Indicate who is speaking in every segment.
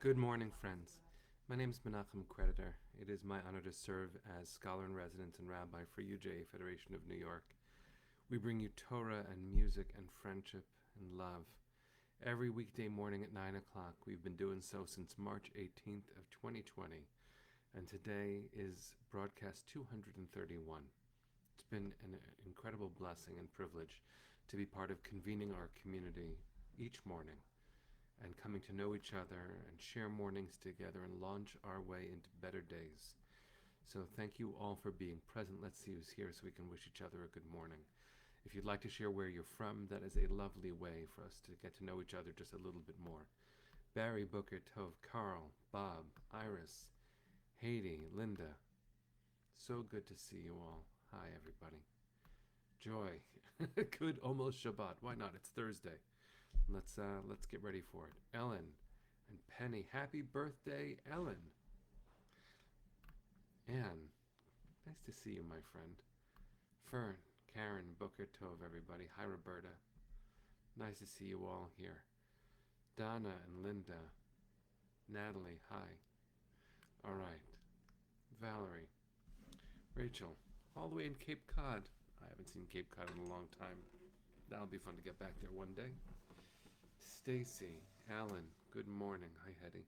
Speaker 1: Good morning, friends. My name is Menachem Creditor. It is my honor to serve as scholar in residence and rabbi for UJA Federation of New York. We bring you Torah and music and friendship and love. Every weekday morning at 9 o'clock, we've been doing so since March 18th of 2020, and today is broadcast 231. It's been an incredible blessing and privilege to be part of convening our community each morning and coming to know each other and share mornings together and launch our way into better days. So thank you all for being present. Let's see who's here so we can wish each other a good morning. If you'd like to share where you're from, that is a lovely way for us to get to know each other just a little bit more. Barry, Booker, Tov, Carl, Bob, Iris, Haiti, Linda. So good to see you all. Hi, everybody. Joy. Good, almost Shabbat. Why not? It's Thursday. Let's get ready for it. Ellen and Penny, happy birthday, Ellen. Anne, nice to see you, my friend. Fern, Karen, Booker Tov, everybody. Hi, Roberta. Nice to see you all here. Donna and Linda. Natalie, hi. All right. Valerie. Rachel, all the way in Cape Cod. I haven't seen Cape Cod in a long time. That'll be fun to get back there one day. Stacy, Alan, good morning. Hi, Hetty.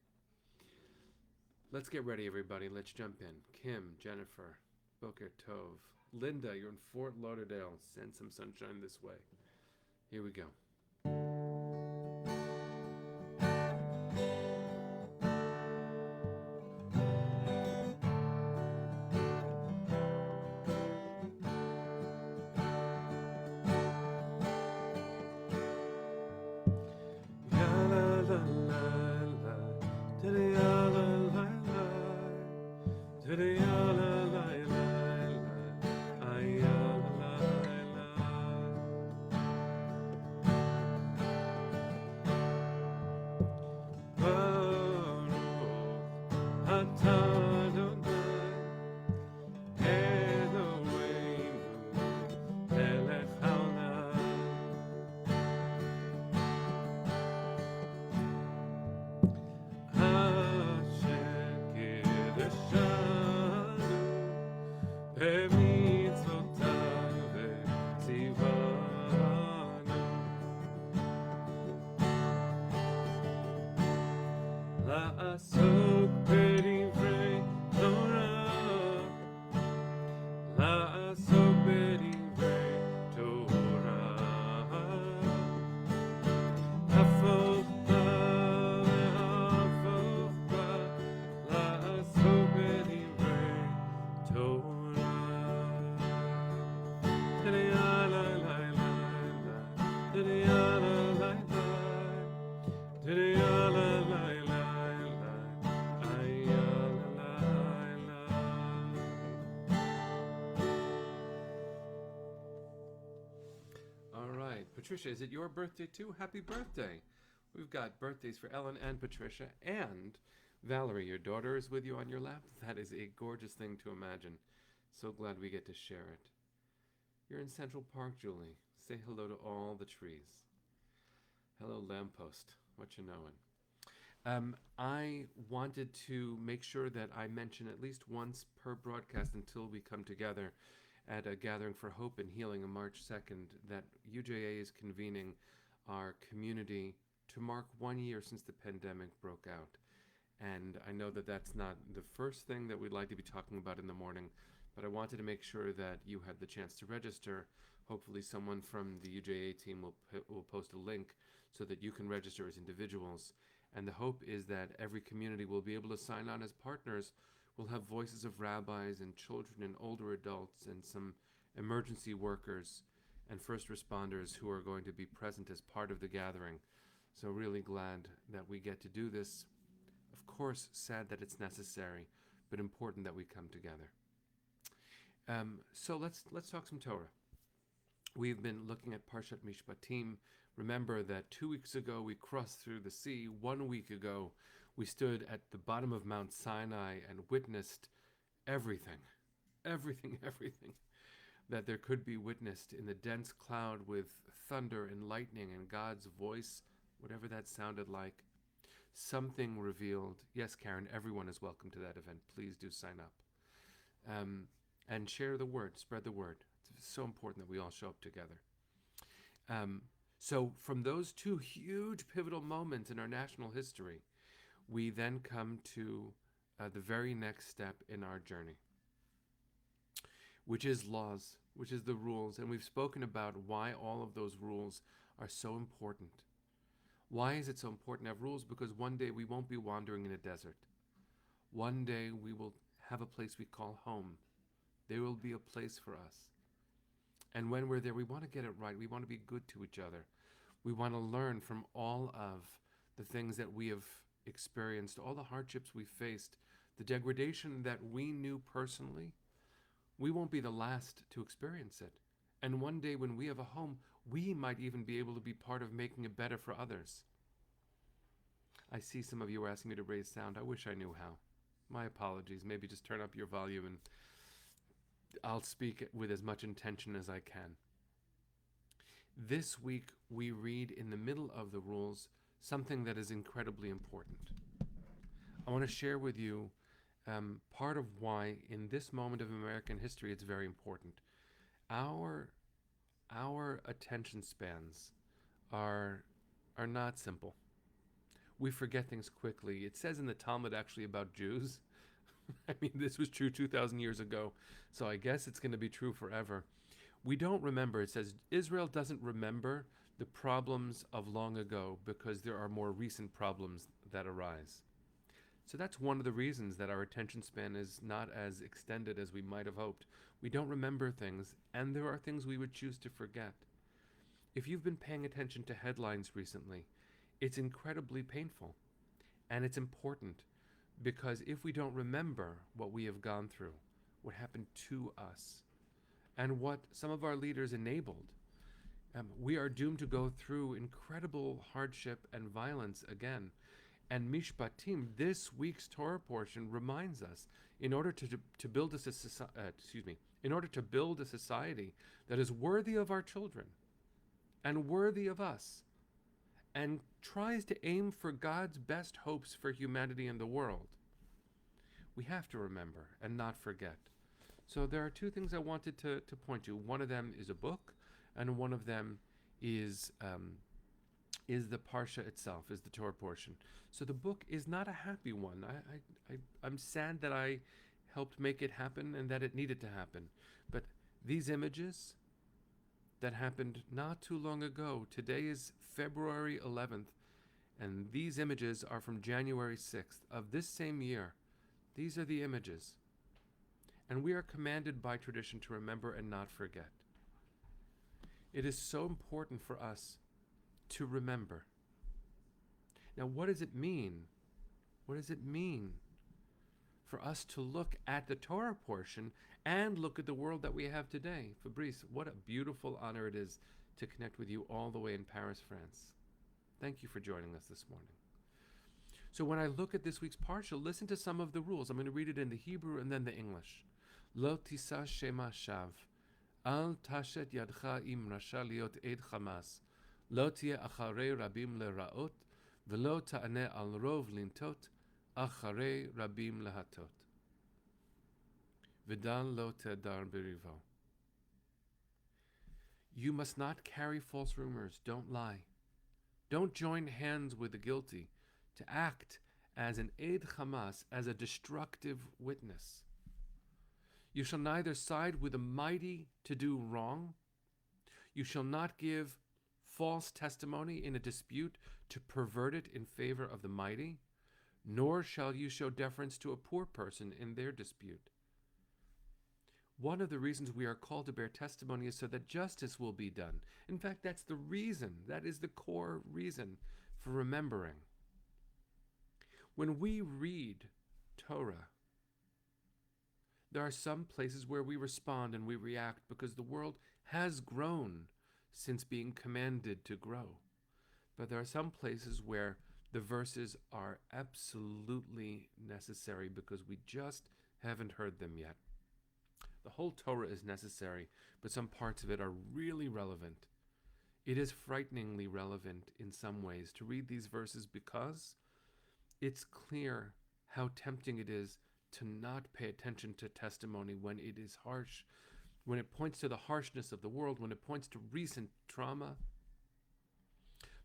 Speaker 1: Let's get ready, everybody. Let's jump in. Kim, Jennifer, Booker Tov. Linda, you're in Fort Lauderdale. Send some sunshine this way. Here we go. Patricia, is it your birthday too? Happy birthday. We've got birthdays for Ellen and Patricia, and Valerie, your daughter is with you on your lap. That is a gorgeous thing to imagine. So glad we get to share it. You're in Central Park, Julie. Say hello to all the trees. Hello, lamppost. What you knowin'? I wanted to make sure that I mention at least once per broadcast until we come together at a Gathering for Hope and Healing on March 2nd that UJA is convening our community to mark 1 year since the pandemic broke out. And I know that that's not the first thing that we'd like to be talking about in the morning, but I wanted to make sure that you had the chance to register. Hopefully someone from the UJA team will post a link so that you can register as individuals. And the hope is that every community will be able to sign on as partners. We'll have voices of rabbis and children and older adults and some emergency workers and first responders who are going to be present as part of the gathering. So really glad that we get to do this. Of course, sad that it's necessary, but important that we come together. So let's talk some Torah. We've been looking at Parshat Mishpatim. Remember that 2 weeks ago we crossed through the sea. 1 week ago we stood at the bottom of Mount Sinai and witnessed everything that there could be witnessed in the dense cloud with thunder and lightning and God's voice, whatever that sounded like. something revealed. Yes, Karen, everyone is welcome to that event. Please do sign up. And share the word, spread the word. It's so important that we all show up together. So from those two huge pivotal moments in our national history, we then come to the very next step in our journey, which is laws, which is the rules. And we've spoken about why all of those rules are so important. Why is it so important to have rules? Because one day we won't be wandering in a desert. One day we will have a place we call home. There will be a place for us. And when we're there, we want to get it right. We want to be good to each other. We want to learn from all of the things that we have experienced, all the hardships we faced, the degradation that we knew personally. We won't be the last to experience it. And one day when we have a home, we might even be able to be part of making it better for others. I see some of you are asking me to raise sound. I wish I knew how. My apologies. Maybe just turn up your volume and I'll speak with as much intention as I can. This week, we read in the middle of the rules something that is incredibly important. I want to share with you part of why, in this moment of American history, it's very important. Our attention spans are not simple. We forget things quickly. It says in the Talmud actually about Jews. I mean, this was true 2,000 years ago, so I guess it's going to be true forever. We don't remember. It says Israel doesn't remember the problems of long ago because there are more recent problems that arise. So that's one of the reasons that our attention span is not as extended as we might have hoped. We don't remember things, and there are things we would choose to forget. If you've been paying attention to headlines recently, it's incredibly painful, and it's important. Because if we don't remember what we have gone through, what happened to us, and what some of our leaders enabled, we are doomed to go through incredible hardship and violence again. And Mishpatim, this week's Torah portion, reminds us, in order to build a society that is worthy of our children and worthy of us, and tries to aim for God's best hopes for humanity and the world, we have to remember and not forget. So there are two things I wanted to point to. One of them is a book, and one of them is the Parsha itself, is the Torah portion. So the book is not a happy one. I'm sad that I helped make it happen and that it needed to happen. But these images that happened not too long ago, today is February 11th, and these images are from January 6th of this same year. These are the images. And we are commanded by tradition to remember and not forget. It is so important for us to remember. Now, what does it mean? What does it mean for us to look at the Torah portion and look at the world that we have today? Fabrice, what a beautiful honor it is to connect with you all the way in Paris, France. Thank you for joining us this morning. So when I look at this week's Parsha, listen to some of the rules. I'm going to read it in the Hebrew and then the English. Lo tisa shema shav. Al tashet yadcha im rasha liot eid chamas. Lo tia acharei rabim leraot. Velo ta'aneh al rov lintot. Acharei rabim lehatot. V'dan lo tedar berivo. You must not carry false rumors. Don't lie. Don't join hands with the guilty to act as an Eid Hamas, as a destructive witness. You shall neither side with the mighty to do wrong. You shall not give false testimony in a dispute to pervert it in favor of the mighty, nor shall you show deference to a poor person in their dispute. One of the reasons we are called to bear testimony is so that justice will be done. In fact, that's the reason, that is the core reason for remembering. When we read Torah, there are some places where we respond and we react because the world has grown since being commanded to grow. But there are some places where the verses are absolutely necessary because we just haven't heard them yet. The whole Torah is necessary, but some parts of it are really relevant. It is frighteningly relevant in some ways to read these verses because It's clear how tempting it is to not pay attention to testimony when it is harsh, when it points to the harshness of the world, when it points to recent trauma.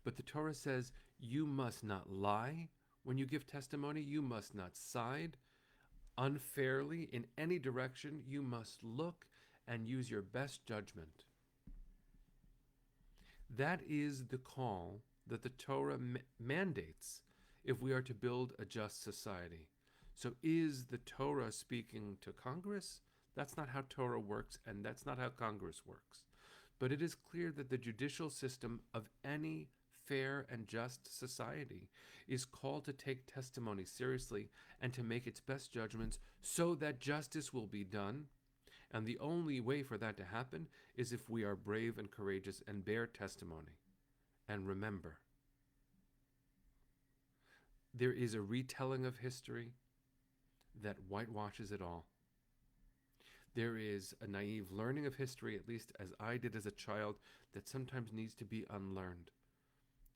Speaker 1: But the Torah says you must not lie when you give testimony. You must not side unfairly in any direction. You must look and use your best judgment. That is the call that the Torah mandates if we are to build a just society. So is the Torah speaking to Congress? That's not how Torah works, and that's not how Congress works. But it is clear that the judicial system of any fair and just society is called to take testimony seriously and to make its best judgments so that justice will be done. And the only way for that to happen is if we are brave and courageous and bear testimony. And remember, there is a retelling of history that whitewashes it all. There is a naive learning of history, at least as I did as a child, that sometimes needs to be unlearned.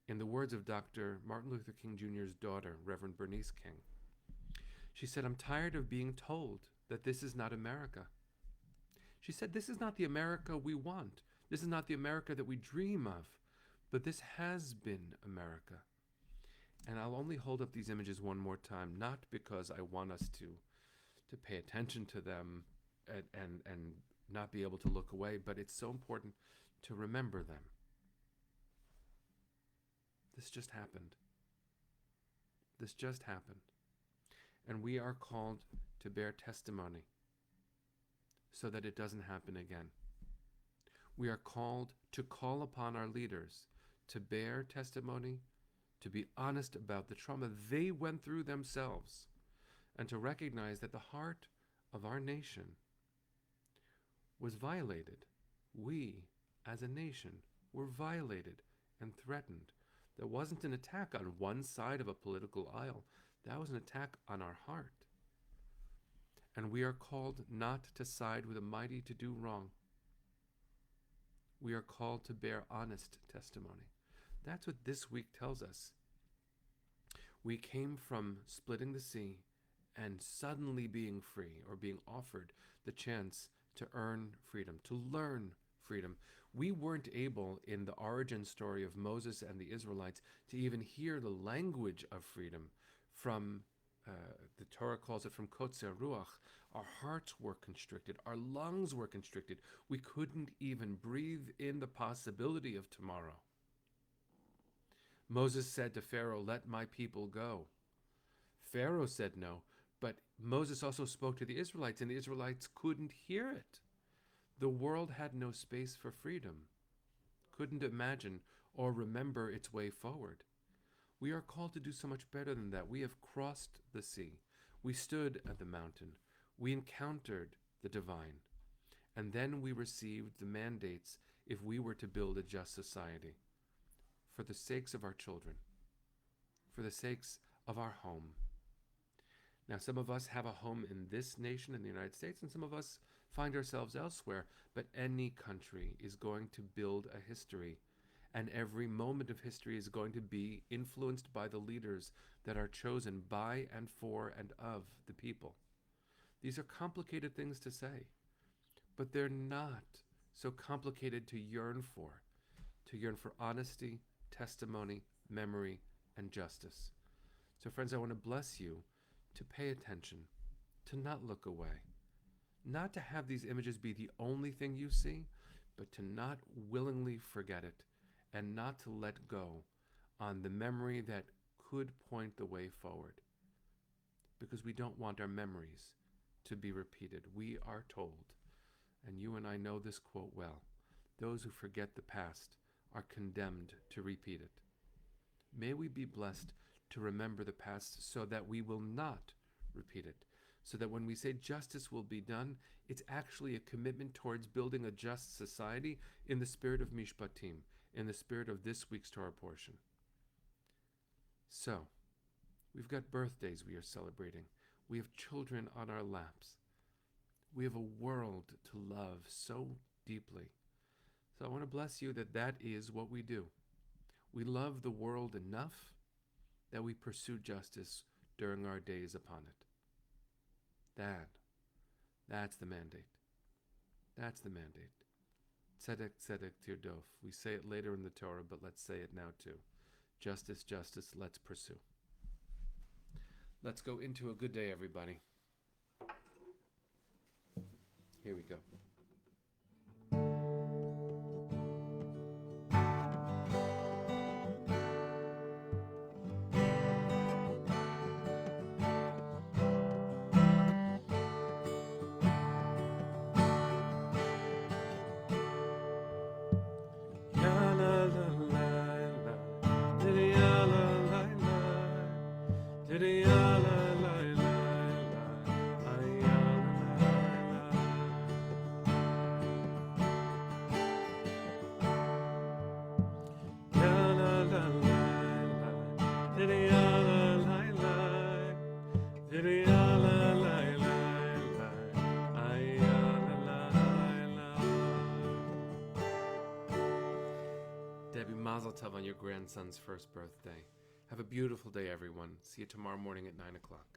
Speaker 1: In the words of Dr. Martin Luther King Jr.'s daughter, Reverend Bernice King, she said, "I'm tired of being told that this is not America." She said, "This is not the America we want. This is not the America that we dream of. But this has been America." And I'll only hold up these images one more time, not because I want us to pay attention to them and not be able to look away, but it's so important to remember them. This just happened. This just happened. And we are called to bear testimony so that it doesn't happen again. We are called to call upon our leaders to bear testimony, to be honest about the trauma they went through themselves, and to recognize that the heart of our nation was violated. We, as a nation, were violated and threatened. That wasn't an attack on one side of a political aisle. That was an attack on our heart. And we are called not to side with the mighty to do wrong. We are called to bear honest testimony. That's what this week tells us. We came from splitting the sea and suddenly being free, or being offered the chance to earn freedom, to learn freedom. We weren't able, in the origin story of Moses and the Israelites, to even hear the language of freedom from, the Torah calls it from Kotzer Ruach. Our hearts were constricted. Our lungs were constricted. We couldn't even breathe in the possibility of tomorrow. Moses said to Pharaoh, "Let my people go." Pharaoh said no, but Moses also spoke to the Israelites, and the Israelites couldn't hear it. The world had no space for freedom, couldn't imagine or remember its way forward. We are called to do so much better than that. We have crossed the sea. We stood at the mountain. We encountered the divine. And then we received the mandates if we were to build a just society. For the sakes of our children. For the sakes of our home. Now, some of us have a home in this nation, in the United States, and some of us find ourselves elsewhere. But any country is going to build a history. And every moment of history is going to be influenced by the leaders that are chosen by and for and of the people. These are complicated things to say, but they're not so complicated to yearn for honesty, testimony, memory, and justice. So friends, I want to bless you to pay attention, to not look away, not to have these images be the only thing you see, but to not willingly forget it, and not to let go on the memory that could point the way forward. Because we don't want our memories to be repeated. We are told, and you and I know this quote well, those who forget the past are condemned to repeat it. May we be blessed to remember the past so that we will not repeat it. So that when we say justice will be done, it's actually a commitment towards building a just society in the spirit of Mishpatim, in the spirit of this week's Torah portion. So, we've got birthdays we are celebrating. We have children on our laps. We have a world to love so deeply. So I want to bless you that that is what we do. We love the world enough that we pursue justice during our days upon it. That's the mandate. That's the mandate. Tzedek, tzedek, tirdof. We say it later in the Torah, but let's say it now too. Justice, justice, let's pursue. Let's go into a good day, everybody. Here we go. Debbie, mazel tov on your grandson's first birthday. Have a beautiful day, everyone. See you tomorrow morning at 9 o'clock.